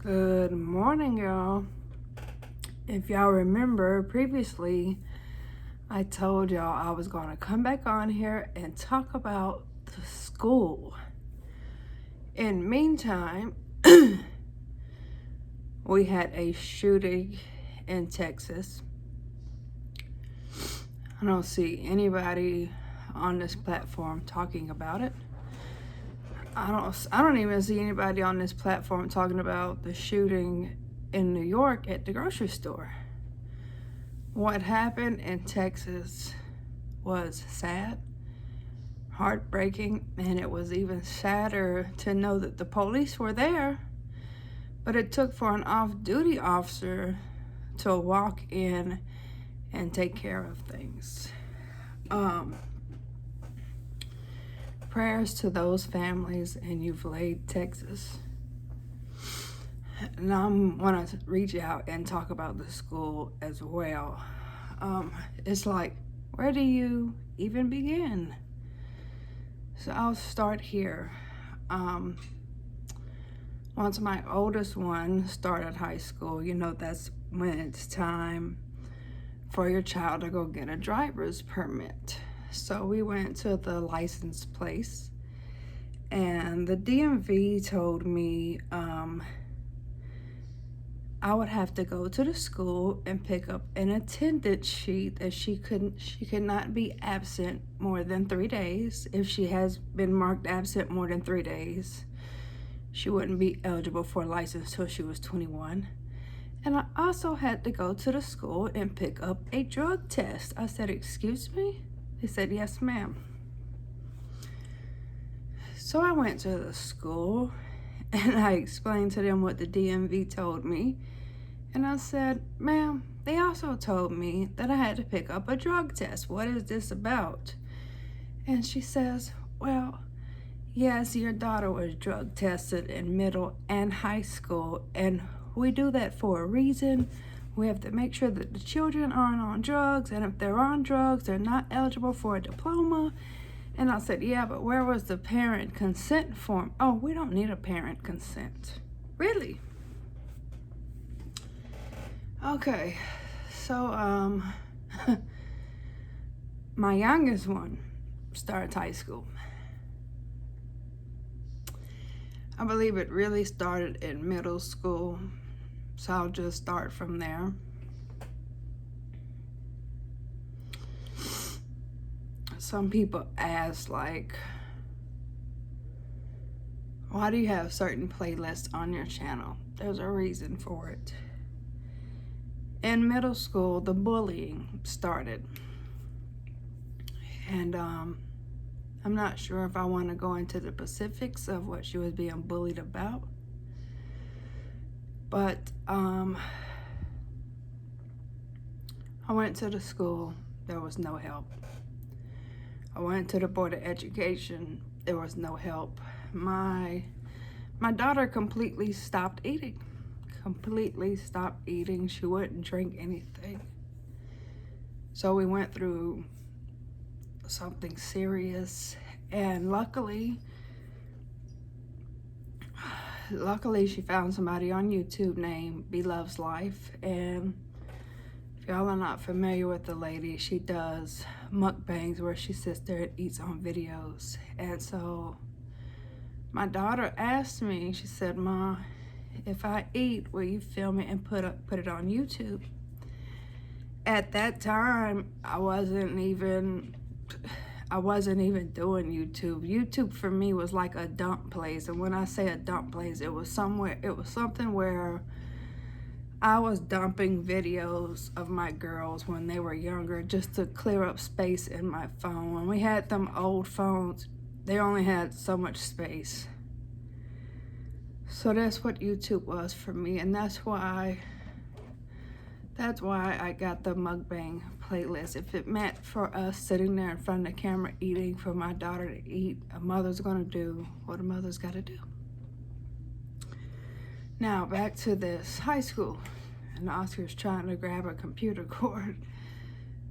Good morning, y'all. If y'all remember previously, I told y'all I was going to come back on here and talk about the school. In meantime, we had a shooting in Texas. I don't see anybody on this platform talking about it. I don't even see anybody on this platform talking about the shooting in New York at the grocery store. What happened in Texas was sad, heartbreaking, and it was even sadder to know that the police were there, but it took for an off-duty officer to walk in and take care of things. Prayers to those families in Uvalde, Texas. And I want to reach out and talk about the school as well. It's like, where do you even begin? So I'll start here. Once my oldest one started high school, that's when it's time for your child to go get a driver's permit. So we went to the license place, and the DMV told me I would have to go to the school and pick up an attendance sheet that she could not be absent more than 3 days. If she has been marked absent more than 3 days, she wouldn't be eligible for a license till she was 21. And I also had to go to the school and pick up a drug test. I said, "Excuse me?" They said, "Yes, ma'am." So I went to the school and I explained to them what the DMV told me. And I said, "Ma'am, they also told me that I had to pick up a drug test. What is this about?" And she says, "Well, yes, your daughter was drug tested in middle and high school, and we do that for a reason. We have to make sure that the children aren't on drugs, and if they're on drugs, they're not eligible for a diploma." And I said, "Yeah, but where was the parent consent form?" "Oh, we don't need a parent consent." Really? Okay, so my youngest one starts high school. I believe it really started in middle school, so I'll just start from there. Some people ask, like, why do you have certain playlists on your channel? There's a reason for it. In middle school, the bullying started. And I'm not sure if I want to go into the specifics of what she was being bullied about. But I went to the school. There was no help. I went to the Board of Education. There was no help. My daughter completely stopped eating. She wouldn't drink anything. So we went through something serious, and luckily she found somebody on YouTube named Be Loves Life. And if y'all are not familiar with the lady, she does mukbangs where she sits there and eats on videos. And so my daughter asked me, she said, "Ma, if I eat, will you film it and put it on YouTube?" At that time, I wasn't even doing YouTube. YouTube for me was like a dump place. And when I say a dump place, it was something where I was dumping videos of my girls when they were younger just to clear up space in my phone. When we had them old phones, they only had so much space. So that's what YouTube was for me, and that's why I got the mukbang playlist. If it meant for us sitting there in front of the camera eating, for my daughter to eat, a mother's gonna do what a mother's gotta do. Now back to this high school, and Oscar's trying to grab a computer cord.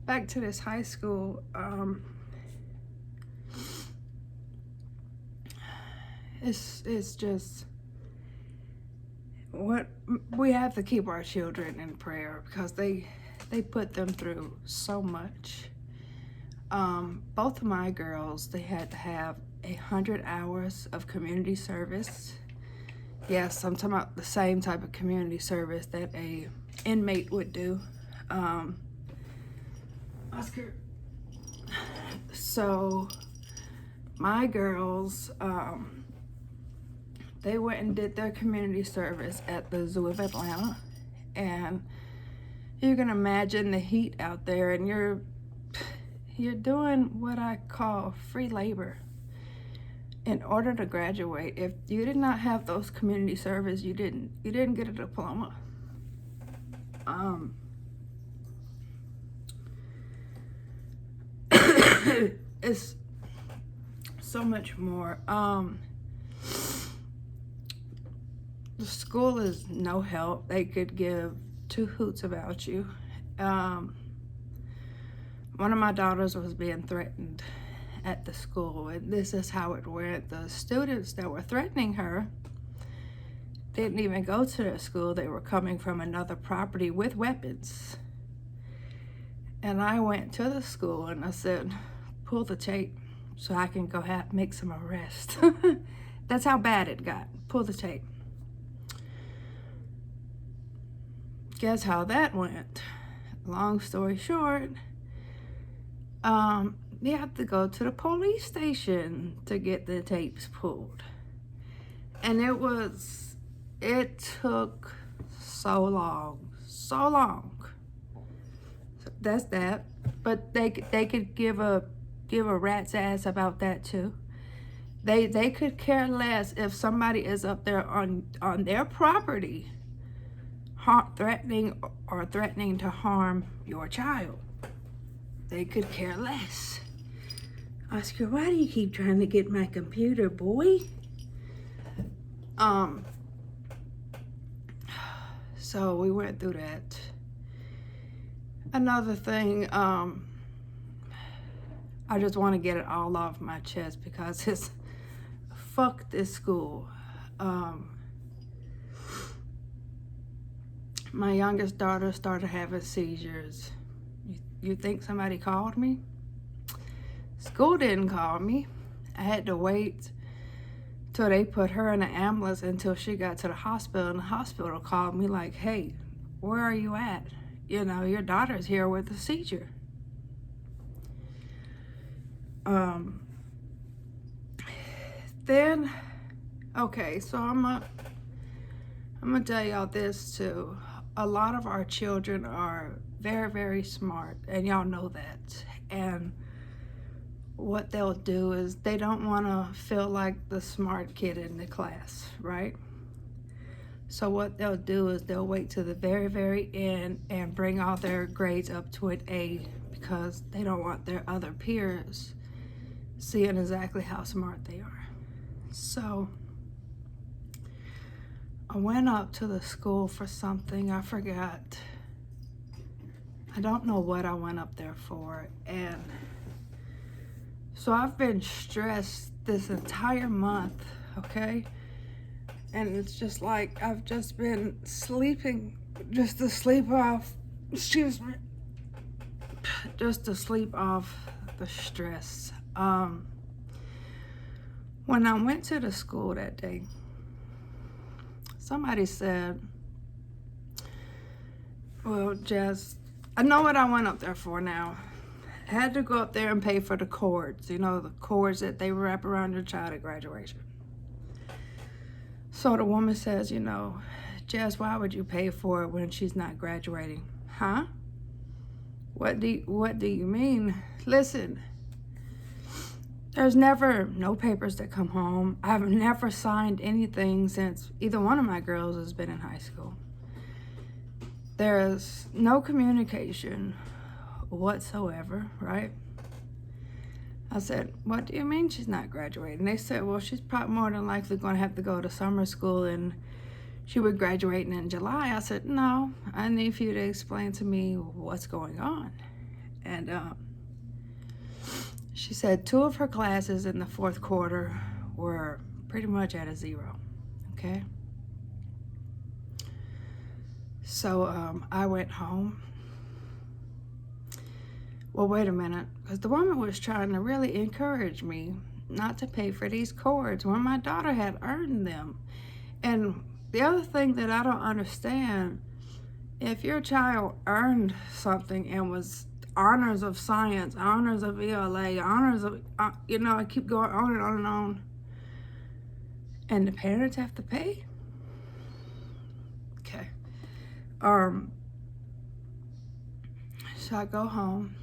Back to this high school. It's just, what we have to keep our children in prayer because they put them through so much. Both of my girls, they had to have 100 hours of community service. Yes, I'm talking about the same type of community service that a inmate would do. Oscar. So my girls, they went and did their community service at the Zoo of Atlanta, and you can imagine the heat out there, and you're doing what I call free labor. In order to graduate, if you did not have those community service, you didn't get a diploma. It's so much more. The school is no help. They could give two hoots about you. One of my daughters was being threatened at the school, and this is how it went. The students that were threatening her didn't even go to their school. They were coming from another property with weapons. And I went to the school and I said, pull the tape so I can go make some arrests. That's how bad it got. Pull the tape. Guess how that went? Long story short, you have to go to the police station to get the tapes pulled. And it took so long. So that's that. But they could give a rat's ass about that too. They could care less if somebody is up there on their property threatening to harm your child. They could care less. Oscar, why do you keep trying to get my computer, boy? So we went through that. Another thing, I just want to get it all off my chest because it's fuck this school. My youngest daughter started having seizures. You think somebody called me? School didn't call me. I had to wait till they put her in an ambulance until she got to the hospital, and the hospital called me like, hey, where are you at? You know, your daughter's here with a seizure. Then, okay, so I'm gonna tell y'all this too. A lot of our children are very, very smart, and y'all know that. And what they'll do is they don't want to feel like the smart kid in the class, right? So what they'll do is they'll wait to the very, very end and bring all their grades up to an A because they don't want their other peers seeing exactly how smart they are. So I went up to the school for something. I forgot. I don't know what I went up there for. And so I've been stressed this entire month, okay? And it's just like I've just been sleeping just to sleep off, excuse me, just to sleep off the stress. When I went to the school that day, somebody said, well, Jess, I know what I went up there for now. I had to go up there and pay for the cords, you know, the cords that they wrap around your child at graduation. So the woman says, you know, Jess, why would you pay for it when she's not graduating? Huh? What do you mean? Listen, there's never no papers that come home. I've never signed anything since either one of my girls has been in high school. There's no communication whatsoever, right? I said, what do you mean she's not graduating? They said, well, she's probably more than likely going to have to go to summer school and she would graduate in July. I said, no, I need for you to explain to me what's going on. And she said 2 of her classes in the 4th quarter were pretty much at a 0, okay? So I went home. Well, wait a minute, because the woman was trying to really encourage me not to pay for these cords when my daughter had earned them. And the other thing that I don't understand, if your child earned something and was honors of science, honors of ELA, honors of, I keep going on and on and on, and the parents have to pay? Okay. So I go home,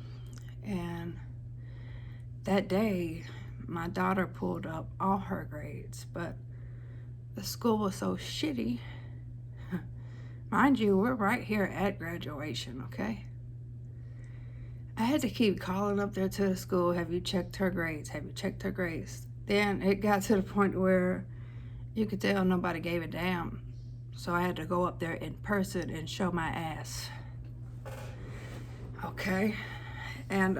and that day, my daughter pulled up all her grades, but the school was so shitty. Mind you, we're right here at graduation, okay? I had to keep calling up there to the school, have you checked her grades? Have you checked her grades? Then it got to the point where you could tell nobody gave a damn. So I had to go up there in person and show my ass. Okay? And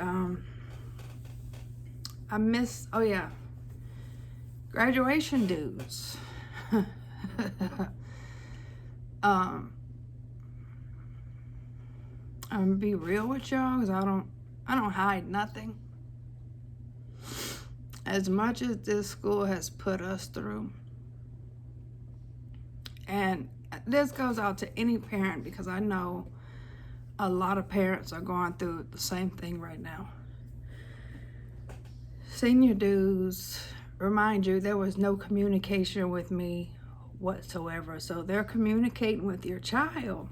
I missed, oh yeah, graduation dues. I'm gonna be real with y'all, because I don't hide nothing. As much as this school has put us through, and this goes out to any parent, because I know a lot of parents are going through the same thing right now. Senior dues, remind you, there was no communication with me whatsoever. So they're communicating with your child.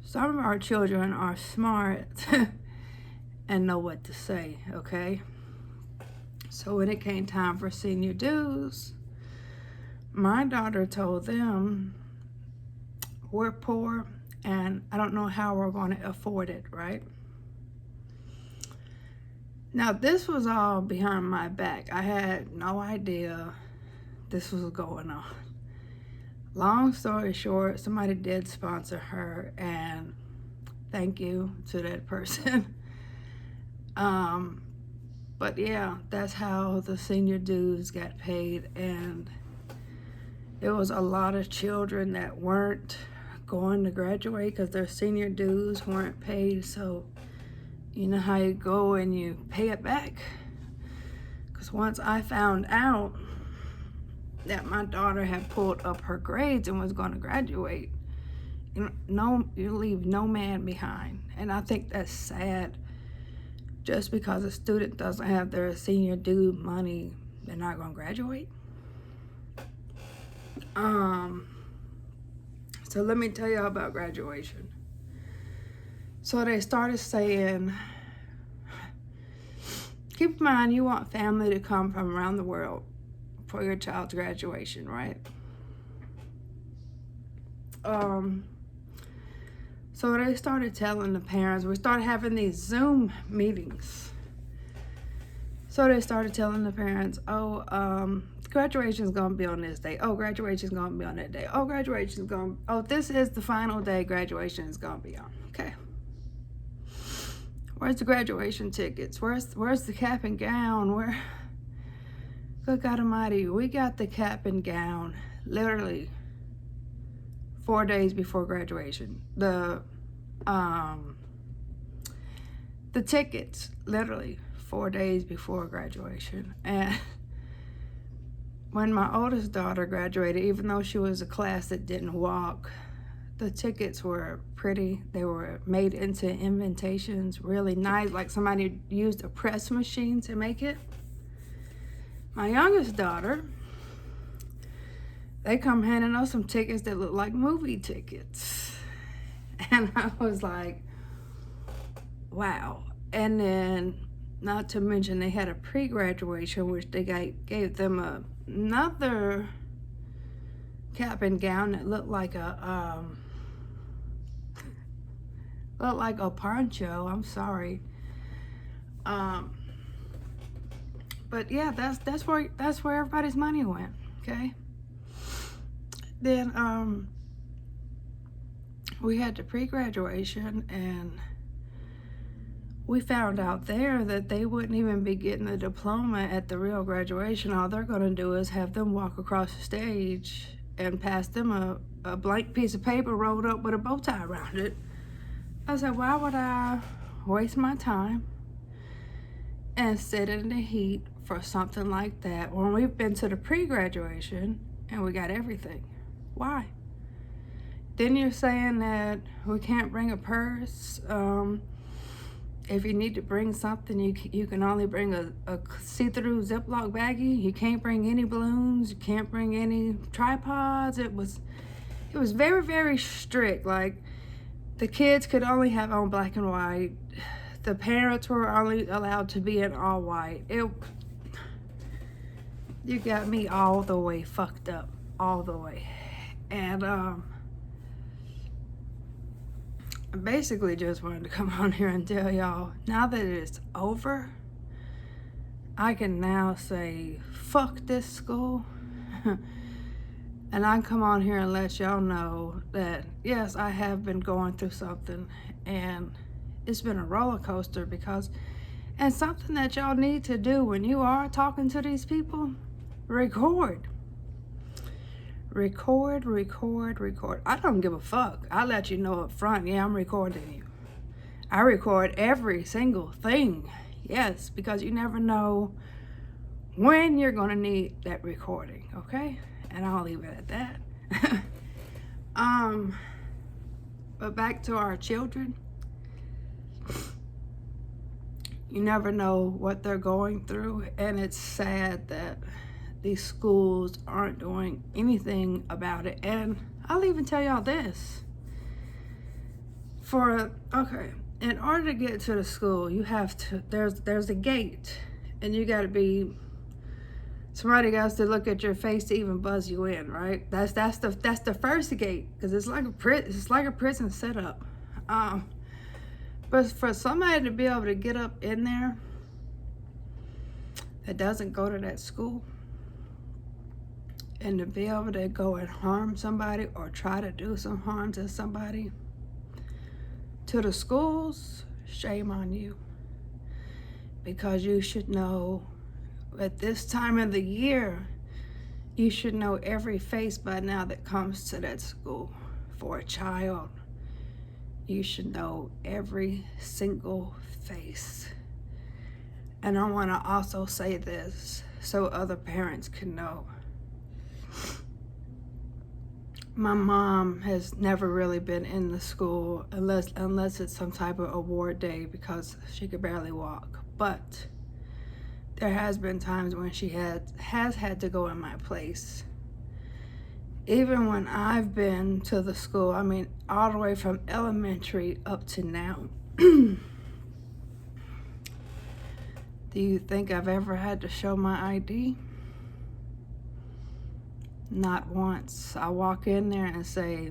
Some of our children are smart and know what to say, okay? So when it came time for senior dues, my daughter told them, we're poor and I don't know how we're going to afford it, right? Now, this was all behind my back. I had no idea this was going on. Long story short, somebody did sponsor her, and thank you to that person. But yeah, that's how the senior dues got paid, and it was a lot of children that weren't going to graduate because their senior dues weren't paid. So you know how you go and you pay it back? Because once I found out that my daughter had pulled up her grades and was going to graduate, you leave no man behind. And I think that's sad. Just because a student doesn't have their senior due money, they're not going to graduate. So let me tell y'all about graduation. So they started saying, keep in mind you want family to come from around the world for your child's graduation, right? So they started telling the parents, we started having these Zoom meetings. So they started telling the parents, graduation's gonna be on this day. Oh, graduation's gonna be on that day. Oh, this is the final day graduation is gonna be on. Okay. Where's the graduation tickets? Where's the cap and gown? Good God Almighty, we got the cap and gown literally 4 days before graduation. The tickets literally 4 days before graduation. And when my oldest daughter graduated, even though she was a class that didn't walk, the tickets were pretty. They were made into invitations, really nice, like somebody used a press machine to make it. My youngest daughter, they come handing us some tickets that look like movie tickets. And I was like, wow. And then, not to mention, they had a pre-graduation, which they gave them another cap and gown that looked like a poncho. I'm sorry. But yeah, that's where everybody's money went. Okay. Then we had the pre-graduation, and we found out there that they wouldn't even be getting the diploma at the real graduation. All they're going to do is have them walk across the stage and passed them a blank piece of paper rolled up with a bow tie around it. I said, why would I waste my time and sit in the heat for something like that when we've been to the pre-graduation and we got everything? Why? Then you're saying that we can't bring a purse. If you need to bring something, you can only bring a see-through Ziploc baggie. You can't bring any balloons. You can't bring any tripods. It was very, very strict. Like, the kids could only have on black and white. The parents were only allowed to be in all white. You got me all the way fucked up, all the way. And I basically just wanted to come on here and tell y'all, now that it's over, I can now say, fuck this school. And I can come on here and let y'all know that, yes, I have been going through something, and it's been a roller coaster and something that y'all need to do when you are talking to these people, record. Record. I don't give a fuck. I let you know up front, yeah, I'm recording you. I record every single thing, yes, because you never know when you're gonna need that recording, okay? And I'll leave it at that. But back to our children. You never know what they're going through, and it's sad that these schools aren't doing anything about it. And I'll even tell y'all this. In order to get to the school, you have to, there's a gate, and you gotta be, somebody got to look at your face to even buzz you in, right? That's the first gate, because it's like a prison setup. But for somebody to be able to get up in there that doesn't go to that school, and to be able to go and harm somebody or try to do some harm to somebody, to the schools, shame on you. Because you should know, at this time of the year, you should know every face by now that comes to that school for a child. You should know every single face. And I want to also say this so other parents can know. My mom has never really been in the school unless it's some type of award day, because she could barely walk. But there has been times when she has had to go in my place. Even when I've been to the school, I mean, all the way from elementary up to now. Do you think I've ever had to show my ID? Not once. I walk in there and say,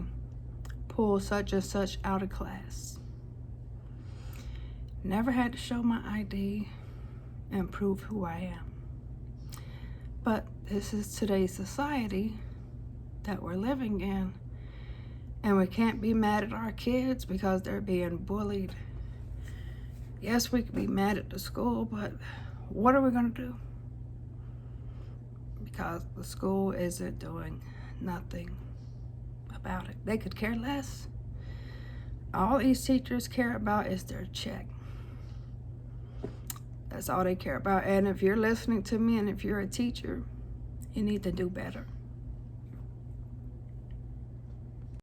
pull such and such out of class. Never had to show my ID and prove who I am. But this is today's society that we're living in, and we can't be mad at our kids because they're being bullied. Yes, we can be mad at the school, but what are we going to do? Because the school isn't doing nothing about it. They could care less. All these teachers care about is their check. That's all they care about. And if you're listening to me, and if you're a teacher, you need to do better.